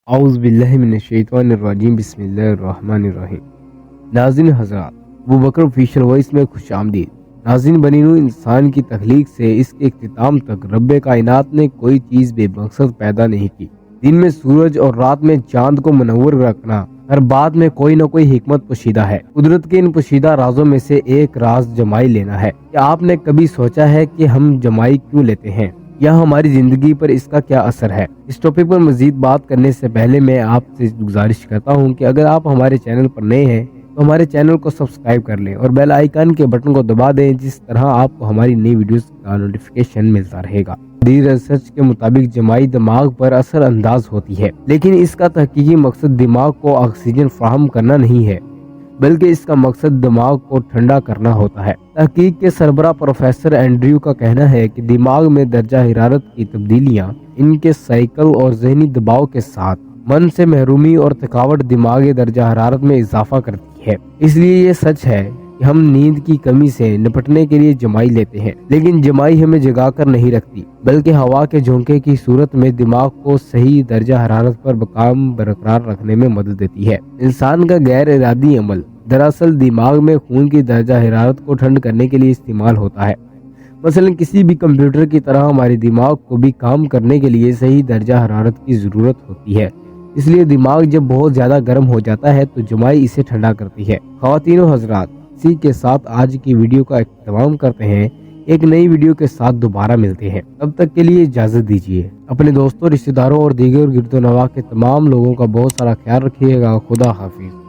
اعوذ باللہ من الشیطان الرجیم بسم اللہ الرحمن الرحیم۔ ناظرین حضرات، ابوبکر آفیشل وائس میں خوش آمدید۔ ناظرین، بنی نوع انسان کی تخلیق سے اس کے اختتام تک رب کائنات نے کوئی چیز بے مقصد پیدا نہیں کی۔ دن میں سورج اور رات میں چاند کو منور رکھنا، ہر بات میں کوئی نہ کوئی حکمت پوشیدہ ہے۔ قدرت کے ان پوشیدہ رازوں میں سے ایک راز جمائی لینا ہے۔ کیا آپ نے کبھی سوچا ہے کہ ہم جمائی کیوں لیتے ہیں یا ہماری زندگی پر اس کا کیا اثر ہے؟ اس ٹاپک پر مزید بات کرنے سے پہلے میں آپ سے گزارش کرتا ہوں کہ اگر آپ ہمارے چینل پر نئے ہیں تو ہمارے چینل کو سبسکرائب کر لیں اور بیل آئیکن کے بٹن کو دبا دیں، جس طرح آپ کو ہماری نئی ویڈیوز کا نوٹیفیکیشن ملتا رہے گا۔ جدید ریسرچ کے مطابق جمائی دماغ پر اثر انداز ہوتی ہے، لیکن اس کا تحقیقی مقصد دماغ کو آکسیجن فراہم کرنا نہیں ہے، بلکہ اس کا مقصد دماغ کو ٹھنڈا کرنا ہوتا ہے۔ تحقیق کے سربراہ پروفیسر اینڈریو کا کہنا ہے کہ دماغ میں درجہ حرارت کی تبدیلیاں، ان کے سائیکل اور ذہنی دباؤ کے ساتھ من سے محرومی اور تھکاوٹ دماغی درجہ حرارت میں اضافہ کرتی ہے۔ اس لیے یہ سچ ہے کہ ہم نیند کی کمی سے نپٹنے کے لیے جمائی لیتے ہیں، لیکن جمائی ہمیں جگا کر نہیں رکھتی، بلکہ ہوا کے جھونکے کی صورت میں دماغ کو صحیح درجہ حرارت پر مقام برقرار رکھنے میں مدد دیتی ہے۔ انسان کا غیر ارادی عمل دراصل دماغ میں خون کی درجہ حرارت کو ٹھنڈ کرنے کے لیے استعمال ہوتا ہے۔ مثلا کسی بھی کمپیوٹر کی طرح ہمارے دماغ کو بھی کام کرنے کے لیے صحیح درجہ حرارت کی ضرورت ہوتی ہے۔ اس لیے دماغ جب بہت زیادہ گرم ہو جاتا ہے تو جمائی اسے ٹھنڈا کرتی ہے۔ خواتین و حضرات، اسی کے ساتھ آج کی ویڈیو کا اختتام کرتے ہیں۔ ایک نئی ویڈیو کے ساتھ دوبارہ ملتے ہیں، تب تک کے لیے اجازت دیجیے۔ اپنے دوستوں، رشتہ داروں اور دیگر گرد و نواح کے تمام لوگوں کا بہت سارا خیال رکھیے گا۔ خدا حافظ۔